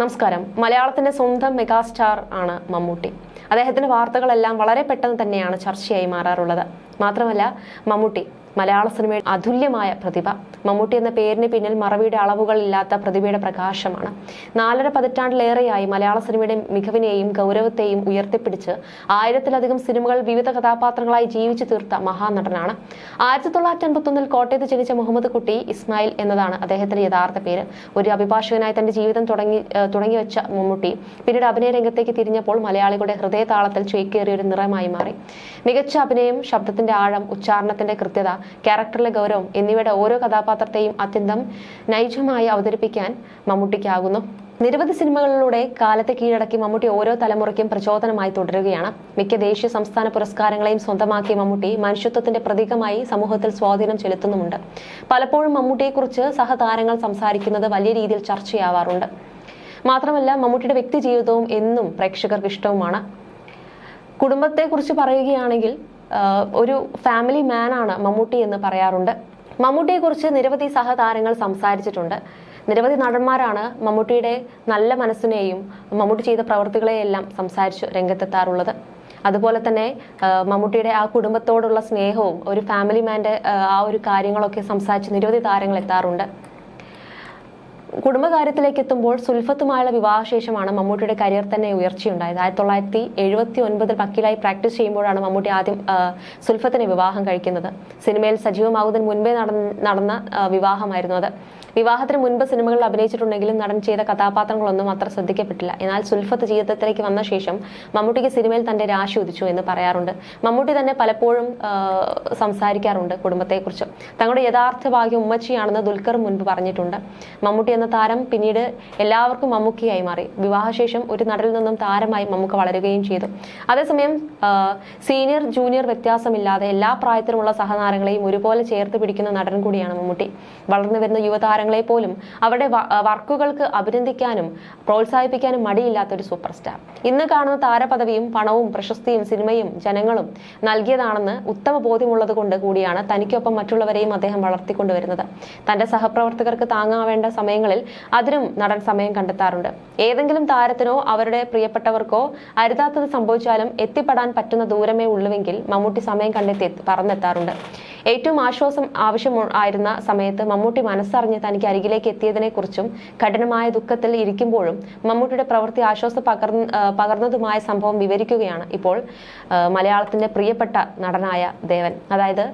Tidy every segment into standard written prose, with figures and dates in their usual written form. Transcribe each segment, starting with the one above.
നമസ്കാരം. മലയാളത്തിന്റെ സ്വന്തം മെഗാസ്റ്റാർ ആണ് മമ്മൂട്ടി. അദ്ദേഹത്തിന്റെ വാർത്തകളെല്ലാം വളരെ പെട്ടെന്ന് തന്നെയാണ് ചർച്ചയായി മാറാറുള്ളത്. മാത്രമല്ല, മമ്മൂട്ടി മലയാള സിനിമയുടെ അതുല്യമായ പ്രതിഭ. മമ്മൂട്ടി എന്ന പേരിന് പിന്നിൽ മറവിയുടെ അളവുകളില്ലാത്ത പ്രതിഭയുടെ പ്രകാശമാണ്. 4.5 പതിറ്റാണ്ടിലേറെയായി മലയാള സിനിമയുടെ മികവിനെയും ഗൗരവത്തെയും ഉയർത്തിപ്പിടിച്ച് 1000-ലധികം സിനിമകൾ വിവിധ കഥാപാത്രങ്ങളായി ജീവിച്ചു തീർത്ത മഹാനടനാണ്. 1951 കോട്ടയത്ത് ജനിച്ച മുഹമ്മദ് കുട്ടി ഇസ്മായിൽ എന്നതാണ് അദ്ദേഹത്തിന്റെ യഥാർത്ഥ പേര്. ഒരു അഭിഭാഷകനായി തന്റെ ജീവിതം തുടങ്ങിവെച്ച മമ്മൂട്ടി പിന്നീട് അഭിനയ രംഗത്തേക്ക് തിരിഞ്ഞപ്പോൾ മലയാളികളുടെ ഹൃദയതാളത്തിൽ ചേക്കേറിയ ഒരു നിറമായി മാറി. മികച്ച അഭിനയം, ശബ്ദത്തിന്റെ ആഴം, ഉച്ചാരണത്തിന്റെ കൃത്യത, ക്യാരക്ടറിലെ ഗൗരവം എന്നിവയുടെ ഓരോ കഥാപാത്രത്തെയും അത്യന്തം നൈജമായി അവതരിപ്പിക്കാൻ മമ്മൂട്ടിക്കാകുന്നു. നിരവധി സിനിമകളിലൂടെ കാലത്തെ കീഴടക്കി മമ്മൂട്ടി ഓരോ തലമുറയ്ക്കും പ്രചോദനമായി തുടരുകയാണ്. മിക്ക ദേശീയ സംസ്ഥാന പുരസ്കാരങ്ങളെയും സ്വന്തമാക്കിയ മമ്മൂട്ടി മനുഷ്യത്വത്തിന്റെ പ്രതീകമായി സമൂഹത്തിൽ സ്വാധീനം ചെലുത്തുന്നുമുണ്ട്. പലപ്പോഴും മമ്മൂട്ടിയെക്കുറിച്ച് സഹതാരങ്ങൾ സംസാരിക്കുന്നത് വലിയ രീതിയിൽ ചർച്ചയാവാറുണ്ട്. മാത്രമല്ല, മമ്മൂട്ടിയുടെ വ്യക്തി ജീവിതവും എന്നും പ്രേക്ഷകർക്ക് ഇഷ്ടവുമാണ്. കുടുംബത്തെക്കുറിച്ച് പറയുകയാണെങ്കിൽ ഒരു ഫാമിലി മാനാണ് മമ്മൂട്ടി എന്ന് പറയാറുണ്ട്. മമ്മൂട്ടിയെക്കുറിച്ച് നിരവധി സഹതാരങ്ങൾ സംസാരിച്ചിട്ടുണ്ട്. നിരവധി നടന്മാരാണ് മമ്മൂട്ടിയുടെ നല്ല മനസ്സിനെയും മമ്മൂട്ടി ചെയ്ത പ്രവൃത്തികളെയെല്ലാം സംസാരിച്ച് രംഗത്തെത്താറുള്ളത്. അതുപോലെ തന്നെ മമ്മൂട്ടിയുടെ ആ കുടുംബത്തോടുള്ള സ്നേഹവും ഒരു ഫാമിലി മാൻ്റെ ആ ഒരു കാര്യങ്ങളൊക്കെ സംസാരിച്ച് നിരവധി താരങ്ങൾ എത്താറുണ്ട്. കുടുംബകാര്യത്തിലേക്ക് എത്തുമ്പോൾ സുൽഫത്തുമായുള്ള വിവാഹശേഷമാണ് മമ്മൂട്ടിയുടെ കരിയർ തന്നെ ഉയർച്ചയുണ്ടായത്. 1979 വക്കീലായി പ്രാക്ടീസ് ചെയ്യുമ്പോഴാണ് മമ്മൂട്ടി ആദ്യം സുൽഫത്തിനെ വിവാഹം കഴിക്കുന്നത്. സിനിമയിൽ സജീവമാകുന്നതിന് മുൻപേ നടന്ന വിവാഹമായിരുന്നു അത്. വിവാഹത്തിന് മുൻപ് സിനിമകളിൽ അഭിനയിച്ചിട്ടുണ്ടെങ്കിലും നടൻ ചെയ്ത കഥാപാത്രങ്ങളൊന്നും അത്ര ശ്രദ്ധിക്കപ്പെട്ടില്ല. എന്നാൽ സുൽഫത്ത് ജീവിതത്തിലേക്ക് വന്ന ശേഷം മമ്മൂട്ടിക്ക് സിനിമയിൽ തന്റെ രാശി ഉദിച്ചു എന്ന് പറയാറുണ്ട്. മമ്മൂട്ടി തന്നെ പലപ്പോഴും സംസാരിക്കാറുണ്ട് കുടുംബത്തെക്കുറിച്ച്. തങ്ങളുടെ യഥാർത്ഥ ഭാഗ്യം ഉമ്മച്ചിയാണെന്ന് ദുൽഖർ മുൻപ് പറഞ്ഞിട്ടുണ്ട്. മമ്മൂട്ടി എന്ന താരം പിന്നീട് എല്ലാവർക്കും മമ്മൂക്കിയായി മാറി. വിവാഹശേഷം ഒരു നടനിൽ നിന്നും താരമായി മമ്മൂക്ക വളരുകയും ചെയ്തു. അതേസമയം സീനിയർ ജൂനിയർ വ്യത്യാസമില്ലാതെ എല്ലാ പ്രായത്തിലുമുള്ള സഹതാരങ്ങളെയും ഒരുപോലെ ചേർത്ത് പിടിക്കുന്ന നടൻ കൂടിയാണ് മമ്മൂട്ടി. വളർന്നു വരുന്ന യുവതാരങ്ങളെ പോലും അവരുടെ വർക്കുകൾക്ക് അഭിനന്ദിക്കാനും പ്രോത്സാഹിപ്പിക്കാനും മടിയില്ലാത്തൊരു സൂപ്പർ സ്റ്റാർ. ഇന്ന് കാണുന്ന താരപദവിയും പണവും പ്രശസ്തിയും സിനിമയും ജനങ്ങളും നൽകിയതാണെന്ന് ഉത്തമ ബോധ്യമുള്ളത് കൊണ്ട് കൂടിയാണ് തനിക്കൊപ്പം മറ്റുള്ളവരെയും അദ്ദേഹം വളർത്തിക്കൊണ്ടുവരുന്നത്. തന്റെ സഹപ്രവർത്തകർക്ക് താങ്ങാവേണ്ട സമയങ്ങളിൽ അതിനും നടൻ സമയം കണ്ടെത്താറുണ്ട്. ഏതെങ്കിലും താരത്തിനോ അവരുടെ പ്രിയപ്പെട്ടവർക്കോ അരുതാത്തത് സംഭവിച്ചാലും എത്തിപ്പെടാൻ പറ്റുന്ന ദൂരമേ ഉള്ളുവെങ്കിൽ മമ്മൂട്ടി സമയം കണ്ടെത്തി പറന്നെത്താറുണ്ട്. ഏറ്റവും ആശ്വാസം ആവശ്യമായിരുന്ന സമയത്ത് മമ്മൂട്ടി മനസ്സറിഞ്ഞ് തനിക്ക് അരികിലേക്ക് എത്തിയതിനെ കുറിച്ചും കഠിനമായ ദുഃഖത്തിൽ ഇരിക്കുമ്പോഴും മമ്മൂട്ടിയുടെ പ്രവൃത്തി ആശ്വാസം പകർന്നതുമായ സംഭവം വിവരിക്കുകയാണ് ഇപ്പോൾ മലയാളത്തിന്റെ പ്രിയപ്പെട്ട നടനായ ദേവൻ. അതായത്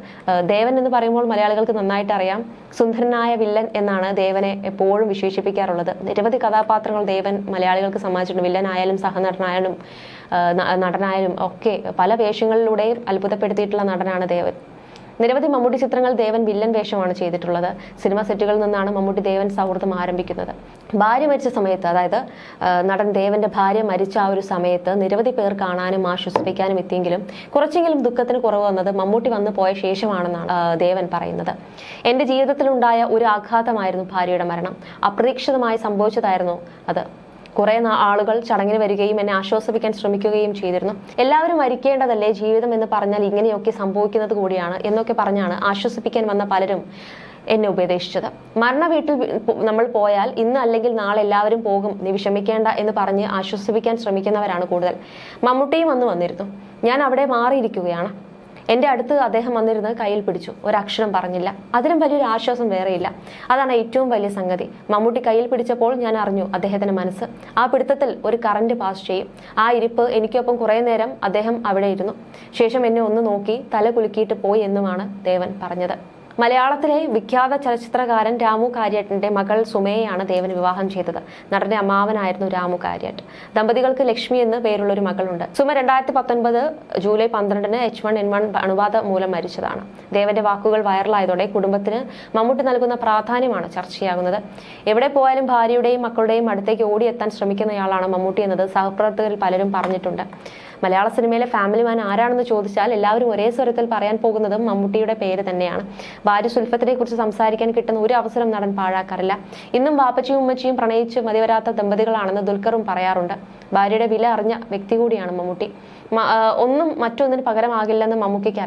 ദേവൻ എന്ന് പറയുമ്പോൾ മലയാളികൾക്ക് നന്നായിട്ട് അറിയാം, സുന്ദരനായ വില്ലൻ എന്നാണ് ദേവനെ എപ്പോഴും വിശേഷിപ്പിക്കാറുള്ളത്. നിരവധി കഥാപാത്രങ്ങൾ ദേവൻ മലയാളികൾക്ക് സമ്മാനിച്ചിട്ടുണ്ട്. വില്ലനായാലും സഹനടനായാലും നടനായാലും ഒക്കെ പല വേഷങ്ങളിലൂടെയും അത്ഭുതപ്പെടുത്തിയിട്ടുള്ള നടനാണ് ദേവൻ. നിരവധി മമ്മൂട്ടി ചിത്രങ്ങൾ ദേവൻ വില്ലൻ വേഷമാണ് ചെയ്തിട്ടുള്ളത്. സിനിമ സെറ്റുകളിൽ നിന്നാണ് മമ്മൂട്ടി ദേവൻ സൗഹൃദം ആരംഭിക്കുന്നത്. ഭാര്യ മരിച്ച സമയത്ത്, അതായത് നടൻ ദേവന്റെ ഭാര്യ മരിച്ച ആ ഒരു സമയത്ത് നിരവധി പേർ കാണാനും ആശ്വസിപ്പിക്കാനും എത്തിയെങ്കിലും കുറച്ചെങ്കിലും ദുഃഖത്തിന് കുറവ് വന്നത് മമ്മൂട്ടി വന്നു പോയ ശേഷമാണെന്നാണ് ദേവൻ പറയുന്നത്. എന്റെ ജീവിതത്തിലുണ്ടായ ഒരു ആഘാതമായിരുന്നു ഭാര്യയുടെ മരണം. അപ്രതീക്ഷിതമായി സംഭവിച്ചതായിരുന്നു അത്. കുറെ ആളുകൾ ചടങ്ങിന് വരികയും എന്നെ ആശ്വസിപ്പിക്കാൻ ശ്രമിക്കുകയും ചെയ്തിരുന്നു. എല്ലാവരും മരിക്കേണ്ടതല്ലേ, ജീവിതം എന്ന് പറഞ്ഞാൽ ഇങ്ങനെയൊക്കെ സംഭവിക്കുന്നത് കൂടിയാണ് എന്നൊക്കെ പറഞ്ഞാണ് ആശ്വസിപ്പിക്കാൻ വന്ന പലരും എന്നെ ഉപദേശിച്ചത്. മരണ വീട്ടിൽ നമ്മൾ പോയാൽ ഇന്ന് അല്ലെങ്കിൽ നാളെ എല്ലാവരും പോകും, നീ വിഷമിക്കേണ്ട എന്ന് പറഞ്ഞ് ആശ്വസിപ്പിക്കാൻ ശ്രമിക്കുന്നവരാണ് കൂടുതൽ. മമ്മൂട്ടിയും വന്നിരുന്നു. ഞാൻ അവിടെ മാറിയിരിക്കുകയാണ്. എൻ്റെ അടുത്ത് അദ്ദേഹം വന്നിരുന്ന് കയ്യിൽ പിടിച്ചു, ഒരക്ഷരം പറഞ്ഞില്ല. അതിലും വലിയൊരു ആശ്വാസം വേറെയില്ല. അതാണ് ഏറ്റവും വലിയ സംഗതി. മമ്മൂട്ടി കയ്യിൽ പിടിച്ചപ്പോൾ ഞാൻ അറിഞ്ഞു അദ്ദേഹത്തിന്റെ മനസ്സ്. ആ പിടുത്തത്തിൽ ഒരു കറന്റ് പാസ് ചെയ്യും. ആ ഇരിപ്പ് എനിക്കൊപ്പം കുറെ നേരം അദ്ദേഹം അവിടെ ഇരുന്നു. ശേഷം എന്നെ ഒന്ന് നോക്കി തല കുലുക്കിയിട്ട് പോയി എന്നുമാണ് ദേവൻ പറഞ്ഞത്. മലയാളത്തിലെ വിഖ്യാത ചലച്ചിത്രകാരൻ രാമു കാര്യാട്ടിന്റെ മകൾ സുമയെയാണ് ദേവൻ വിവാഹം ചെയ്തത്. നടന്റെ അമ്മാവനായിരുന്നു രാമു കാര്യാട്ട്. ദമ്പതികൾക്ക് ലക്ഷ്മി എന്ന് പേരുള്ള ഒരു മകളുണ്ട്. സുമ 2019 ജൂലൈ 12 H1N1 അണുബാധ മൂലം മരിച്ചതാണ്. ദേവന്റെ വാക്കുകൾ വൈറലായതോടെ കുടുംബത്തിന് മമ്മൂട്ടി നൽകുന്ന പ്രാധാന്യമാണ് ചർച്ചയാകുന്നത്. എവിടെ പോയാലും ഭാര്യയുടെയും മക്കളുടെയും അടുത്തേക്ക് ഓടിയെത്താൻ ശ്രമിക്കുന്നയാളാണ് മമ്മൂട്ടി എന്നത് സഹപ്രവർത്തകരിൽ പലരും പറഞ്ഞിട്ടുണ്ട്. മലയാള സിനിമയിലെ ഫാമിലി മാൻ ആരാണെന്ന് ചോദിച്ചാൽ എല്ലാവരും ഒരേ സ്വരത്തിൽ പറയാൻ പോകുന്നതും മമ്മൂട്ടിയുടെ പേര് തന്നെയാണ്. ഭാര്യ സുൽഫത്തിനെ കുറിച്ച് സംസാരിക്കാൻ കിട്ടുന്ന ഒരു അവസരം നടൻ പാഴാക്കാറില്ല. ഇന്നും വാപ്പച്ചിയും ഉമ്മച്ചിയും പ്രണയിച്ച് മതിവരാത്ത ദമ്പതികളാണെന്ന് ദുൽഖറും പറയാറുണ്ട്. ഭാര്യയുടെ വില അറിഞ്ഞ വ്യക്തി കൂടിയാണ് മമ്മൂട്ടി. ഒന്നും മറ്റൊന്നിന് പകരമാകില്ലെന്ന് മമ്മൂക്കിക്ക്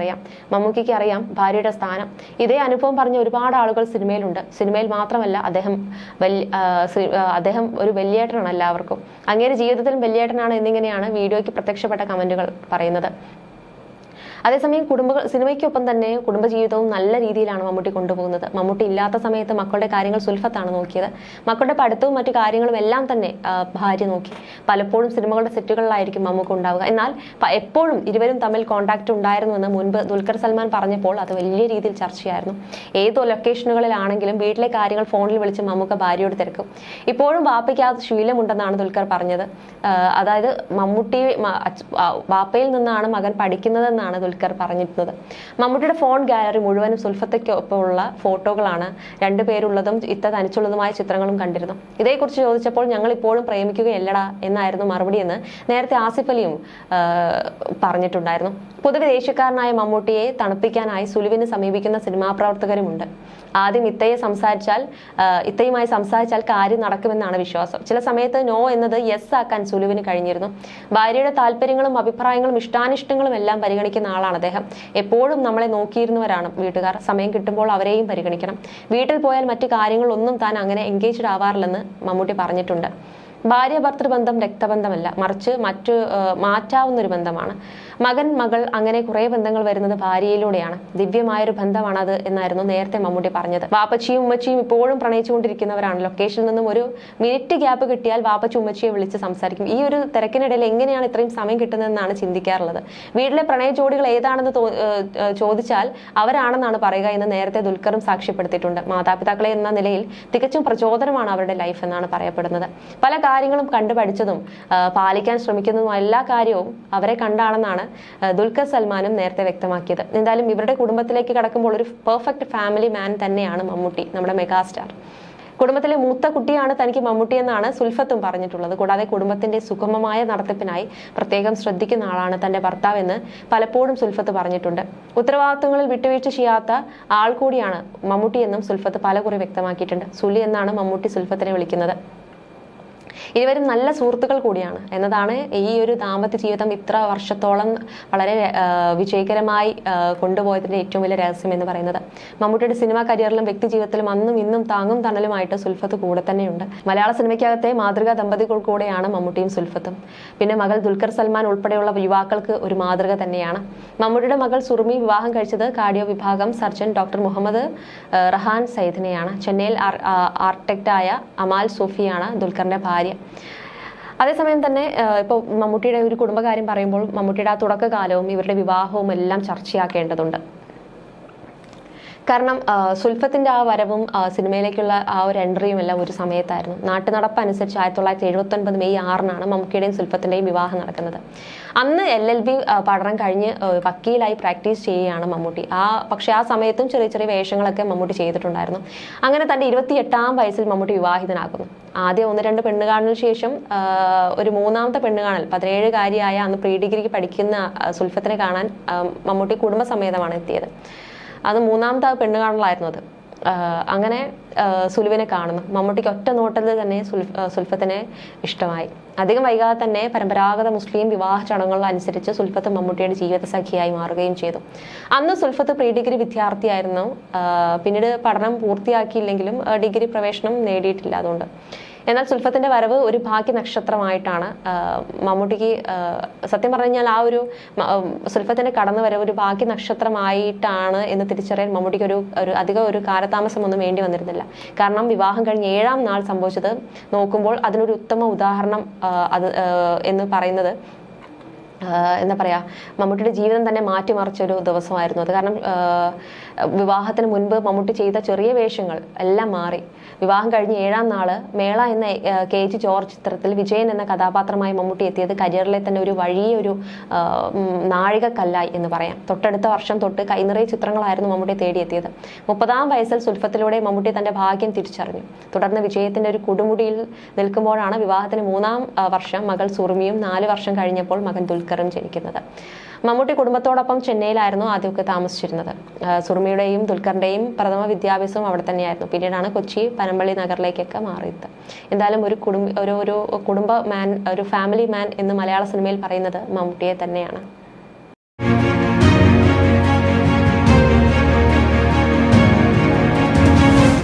അറിയാം ഭാര്യയുടെ സ്ഥാനം. ഇതേ അനുഭവം പറഞ്ഞ ഒരുപാട് ആളുകൾ സിനിമയിലുണ്ട്. സിനിമയിൽ മാത്രമല്ല, അദ്ദേഹം ഒരു വലിയേട്ടനാണ് എല്ലാവർക്കും. അങ്ങേര് ജീവിതത്തിലും വലിയേട്ടനാണ് എന്നിങ്ങനെയാണ് വീഡിയോയ്ക്ക് പ്രത്യക്ഷപ്പെട്ട കമന്റുകൾ പറയുന്നത്. അതേസമയം സിനിമയ്ക്കൊപ്പം തന്നെ കുടുംബജീവിതവും നല്ല രീതിയിലാണ് മമ്മൂട്ടി കൊണ്ടുപോകുന്നത്. മമ്മൂട്ടി ഇല്ലാത്ത സമയത്ത് മക്കളുടെ കാര്യങ്ങൾ സുൽഫത്താണ് നോക്കിയത്. മക്കളുടെ പഠിത്തവും മറ്റു കാര്യങ്ങളും എല്ലാം തന്നെ ഭാര്യ നോക്കി. പലപ്പോഴും സിനിമകളുടെ സെറ്റുകളിലായിരിക്കും മമ്മൂക്ക ഉണ്ടാവുക. എന്നാൽ എപ്പോഴും ഇരുവരും തമ്മിൽ കോൺടാക്ട് ഉണ്ടായിരുന്നുവെന്ന് മുൻപ് ദുൽഖർ സൽമാൻ പറഞ്ഞപ്പോൾ അത് വലിയ രീതിയിൽ ചർച്ചയായിരുന്നു. ഏതോ ലൊക്കേഷനുകളിലാണെങ്കിലും വീട്ടിലെ കാര്യങ്ങൾ ഫോണിൽ വിളിച്ച് മമ്മൂക്ക ഭാര്യയോട് തിരക്കും. ഇപ്പോഴും വാപ്പയ്ക്ക് ആ ശീലമുണ്ടെന്നാണ് ദുൽഖർ പറഞ്ഞത്. അതായത് വാപ്പയിൽ നിന്നാണ് മകൻ പഠിക്കുന്നതെന്നാണ് ദുൽഖർ പറഞ്ഞിരുന്നത്. മമ്മൂട്ടിയുടെ ഫോൺ ഗാലറി മുഴുവനും സുൽഫത്തയ്ക്കൊപ്പമുള്ള ഫോട്ടോകളാണ്. രണ്ടുപേരുള്ളതും തനിച്ചുള്ളതുമായ ചിത്രങ്ങളും കണ്ടിരുന്നു. ഇതേക്കുറിച്ച് ചോദിച്ചപ്പോൾ ഞങ്ങൾ ഇപ്പോഴും പ്രേമിക്കുകയല്ലടാ എന്നായിരുന്നു മറുപടിയെന്ന് നേരത്തെ ആസിഫ് അലിയും പറഞ്ഞിട്ടുണ്ടായിരുന്നു. പൊതുവെ ദേശീയക്കാരനായ മമ്മൂട്ടിയെ തണുപ്പിക്കാനായി സുലുവിന് സമീപിക്കുന്ന സിനിമാ പ്രവർത്തകരുമുണ്ട്. ആദ്യം ഇത്തയുമായി സംസാരിച്ചാൽ കാര്യം നടക്കുമെന്നാണ് വിശ്വാസം. ചില സമയത്ത് നോ എന്നത് യെസ് ആക്കാൻ സുലുവിന് കഴിഞ്ഞിരുന്നു. ഭാര്യയുടെ താല്പര്യങ്ങളും അഭിപ്രായങ്ങളും ഇഷ്ടാനിഷ്ടങ്ങളും എല്ലാം പരിഗണിക്കുന്ന ആളാണ് അദ്ദേഹം. എപ്പോഴും നമ്മളെ നോക്കിയിരുന്നവരാണ് വീട്ടുകാർ. സമയം കിട്ടുമ്പോൾ അവരെയും പരിഗണിക്കണം. വീട്ടിൽ പോയാൽ മറ്റു കാര്യങ്ങളൊന്നും താൻ അങ്ങനെ എൻഗേജ്ഡ് ആവാറില്ലെന്ന് മമ്മൂട്ടി പറഞ്ഞിട്ടുണ്ട്. ഭാര്യ ഭർത്തൃബന്ധം രക്തബന്ധമല്ല, മറിച്ച് മാറ്റാവുന്ന ഒരു ബന്ധമാണ്. മകൾ അങ്ങനെ കുറെ ബന്ധങ്ങൾ വരുന്നത് ഭാര്യയിലൂടെയാണ്. ദിവ്യമായൊരു ബന്ധമാണത് എന്നായിരുന്നു നേരത്തെ മമ്മൂട്ടി പറഞ്ഞത്. വാപ്പച്ചിയും ഉമ്മച്ചിയും ഇപ്പോഴും പ്രണയിച്ചുകൊണ്ടിരിക്കുന്നവരാണ്. ലൊക്കേഷനിൽ നിന്നും ഒരു മിനിറ്റ് ഗ്യാപ്പ് കിട്ടിയാൽ വാപ്പച്ചി ഉമ്മച്ചിയെ വിളിച്ച് സംസാരിക്കും. ഈ ഒരു തിരക്കിനിടയിൽ എങ്ങനെയാണ് ഇത്രയും സമയം കിട്ടുന്നതെന്നാണ് ചിന്തിക്കാറുള്ളത്. വീട്ടിലെ പ്രണയ ജോഡികൾ ഏതാണെന്ന് ചോദിച്ചാൽ അവരാണെന്നാണ് പറയുക എന്ന് നേരത്തെ ദുൽഖറും സാക്ഷ്യപ്പെടുത്തിയിട്ടുണ്ട്. മാതാപിതാക്കളെ എന്ന നിലയിൽ തികച്ചും പ്രചോദനമാണ് അവരുടെ ലൈഫ് എന്നാണ് പറയപ്പെടുന്നത്. പല കാര്യങ്ങളും കണ്ടുപഠിച്ചതും പാലിക്കാൻ ശ്രമിക്കുന്നതും എല്ലാ കാര്യവും അവരെ കണ്ടാണെന്നാണ് ദുൽഖർ സൽമാനും നേരത്തെ വ്യക്തമാക്കിയത്. എന്തായാലും ഇവരുടെ കുടുംബത്തിലേക്ക് കടക്കുമ്പോൾ ഒരു പെർഫെക്റ്റ് ഫാമിലി മാൻ തന്നെയാണ് മമ്മൂട്ടി, നമ്മുടെ മെഗാസ്റ്റാർ. കുടുംബത്തിലെ മൂത്ത കുട്ടിയാണ് തനിക്ക് മമ്മൂട്ടി എന്നാണ് സുൽഫത്തും പറഞ്ഞിട്ടുള്ളത്. കൂടാതെ കുടുംബത്തിന്റെ സുഗമമായ നടത്തിപ്പിനായി പ്രത്യേകം ശ്രദ്ധിക്കുന്ന ആളാണ് തന്റെ ഭർത്താവെന്ന് പലപ്പോഴും സുൽഫത്ത് പറഞ്ഞിട്ടുണ്ട്. ഉത്തരവാദിത്വങ്ങളിൽ വിട്ടുവീഴ്ച ചെയ്യാത്ത ആൾ കൂടിയാണ് മമ്മൂട്ടി എന്നും സുൽഫത്ത് പലകുറി വ്യക്തമാക്കിയിട്ടുണ്ട്. സുലി എന്നാണ് മമ്മൂട്ടി സുൽഫത്തിനെ വിളിക്കുന്നത്. ഇരുവരും നല്ല സുഹൃത്തുക്കൾ കൂടിയാണ് എന്നതാണ് ഈ ഒരു ദാമ്പത്യ ജീവിതം ഇത്ര വർഷത്തോളം വളരെ വിജയകരമായി കൊണ്ടുപോയതിന്റെ ഏറ്റവും വലിയ രഹസ്യം എന്ന് പറയുന്നത്. മമ്മൂട്ടിയുടെ സിനിമാ കരിയറിലും വ്യക്തി ജീവിതത്തിലും അന്നും ഇന്നും താങ്ങും തണലുമായിട്ട് സുൽഫത്ത് കൂടെ തന്നെയുണ്ട്. മലയാള സിനിമയ്ക്കകത്തെ മാതൃകാ ദമ്പതികൾ കൂടെയാണ് മമ്മൂട്ടിയും സുൽഫത്തും. പിന്നെ മകൾ ദുൽഖർ സൽമാൻ ഉൾപ്പെടെയുള്ള യുവാക്കൾക്ക് ഒരു മാതൃക തന്നെയാണ്. മമ്മൂട്ടിയുടെ മകൾ സുറുമി വിവാഹം കഴിച്ചത് കാർഡിയോ വിഭാഗം സർജൻ ഡോക്ടർ മുഹമ്മദ് റഹാൻ സൈദിനെയാണ്. ചെന്നൈയിൽ ആർക്കിടെക്റ്റായ അമാൽ സൂഫിയാണ് ദുൽഖറിന്റെ ഭാര്യ. അതേസമയം തന്നെ ഇപ്പോൾ മമ്മൂട്ടിയുടെ ഒരു കുടുംബകാര്യം പറയുമ്പോൾ മമ്മൂട്ടിയുടെ ആ തുടക്കകാലവും ഇവരുടെ വിവാഹവും എല്ലാം ചർച്ചയാക്കേണ്ടതുണ്ട്. കാരണം സുൽഫത്തിന്റെ ആ വരവും സിനിമയിലേക്കുള്ള ആ ഒരു എൻട്രിയും എല്ലാം ഒരു സമയത്തായിരുന്നു. നാട്ടുനടപ്പ് അനുസരിച്ച് 1979 മെയ് 6-നാണ് മമ്മൂക്കിയുടെയും സുൽഫത്തിന്റെയും വിവാഹം നടക്കുന്നത്. അന്ന് LLB പഠനം കഴിഞ്ഞ് വക്കീലായി പ്രാക്ടീസ് ചെയ്യുകയാണ് മമ്മൂട്ടി. പക്ഷെ ആ സമയത്തും ചെറിയ ചെറിയ വേഷങ്ങളൊക്കെ മമ്മൂട്ടി ചെയ്തിട്ടുണ്ടായിരുന്നു. അങ്ങനെ തന്റെ 28-ാം വയസ്സിൽ മമ്മൂട്ടി വിവാഹിതനാകുന്നു. ആദ്യം 1-2 പെണ്ണുകാണലിന് ശേഷം ഒരു 3-ാമത്തെ പെണ്ണുകാണൽ 17-കാരിയായ അന്ന് പ്രീ ഡിഗ്രിക്ക് പഠിക്കുന്ന സുൽഫത്തിനെ കാണാൻ മമ്മൂട്ടി കുടുംബസമേതമാണ് എത്തിയത്. അത് 3-ാമത്തെ പെണ്ണുകാണലായിരുന്നു അത്. അങ്ങനെ സുലുവിനെ കാണുന്നു. മമ്മൂട്ടിക്ക് ഒറ്റ നോട്ടത്തിൽ തന്നെ സുൽഫത്തിനെ ഇഷ്ടമായി. അധികം വൈകാതെ തന്നെ പരമ്പരാഗത മുസ്ലിം വിവാഹ ചടങ്ങുകൾ അനുസരിച്ച് സുൽഫത്ത് മമ്മൂട്ടിയുടെ ജീവിത സഖിയായി മാറുകയും ചെയ്തു. അന്ന് സുൽഫത്ത് പ്രീ ഡിഗ്രി വിദ്യാർത്ഥിയായിരുന്നു. പിന്നീട് പഠനം പൂർത്തിയാക്കിയില്ലെങ്കിലും ഡിഗ്രി പ്രവേശനം നേടിയിട്ടില്ല അതുകൊണ്ട്. എന്നാൽ സുൽഫത്തിന്റെ വരവ് ഒരു ഭാഗ്യ നക്ഷത്രമായിട്ടാണ് മമ്മൂട്ടിക്ക് സത്യം പറഞ്ഞു കഴിഞ്ഞാൽ ആ ഒരു സുൽഫത്തിന്റെ കടന്നു വരവ് ഒരു ഭാഗ്യ നക്ഷത്രമായിട്ടാണ് എന്ന് തിരിച്ചറിയാൻ മമ്മൂട്ടിക്ക് അധികം ഒരു കാലതാമസം ഒന്നും വേണ്ടി വന്നിരുന്നില്ല. കാരണം വിവാഹം കഴിഞ്ഞ് 7-ാം നാൾ സംഭവിച്ചത് നോക്കുമ്പോൾ അതിനൊരു ഉത്തമ ഉദാഹരണം എന്ന് പറയുന്നത് എന്താ പറയാ, മമ്മൂട്ടിയുടെ ജീവിതം തന്നെ മാറ്റിമറിച്ചൊരു ദിവസമായിരുന്നു അത്. കാരണം വിവാഹത്തിന് മുൻപ് മമ്മൂട്ടി ചെയ്ത ചെറിയ വേഷങ്ങൾ എല്ലാം മാറി. വിവാഹം കഴിഞ്ഞ് 7ാം നാള് മേള എന്ന KG ജോർജ് ചിത്രത്തിൽ വിജയൻ എന്ന കഥാപാത്രമായി മമ്മൂട്ടി എത്തിയത് കരിയറിലെ തന്നെ ഒരു വലിയൊരു നാഴികക്കല്ലായി എന്ന് പറയാം. തൊട്ടടുത്ത വർഷം തൊട്ട് കൈനിറയ ചിത്രങ്ങളായിരുന്നു മമ്മൂട്ടി തേടിയെത്തിയത്. 30ാം വയസ്സിൽ സുൽഫത്തിലൂടെ മമ്മൂട്ടി തന്റെ ഭാഗ്യം തിരിച്ചറിഞ്ഞു. തുടർന്ന് വിജയത്തിന്റെ ഒരു കൊടുമുടിയിൽ നിൽക്കുമ്പോഴാണ് വിവാഹത്തിന് 3ാം വർഷം മകൾ സുറുമിയും 4 വർഷം കഴിഞ്ഞപ്പോൾ മകൻ ദുൽഖറും ജനിക്കുന്നത്. മമ്മൂട്ടി കുടുംബത്തോടൊപ്പം ചെന്നൈയിലായിരുന്നു ആദ്യമൊക്കെ താമസിച്ചിരുന്നത്. സുറുമിയുടെയും ദുൽഖറിന്റെയും പ്രഥമ വിദ്യാഭ്യാസവും അവിടെ തന്നെയായിരുന്നു. പിന്നീടാണ് കൊച്ചി പനമ്പള്ളി നഗറിലേക്കൊക്കെ മാറിയത്. എന്തായാലും ഒരു കുടുംബ മാൻ, ഒരു ഫാമിലി മാൻ എന്ന് മലയാള സിനിമയിൽ പറയുന്നത് മമ്മൂട്ടിയെ തന്നെയാണ്.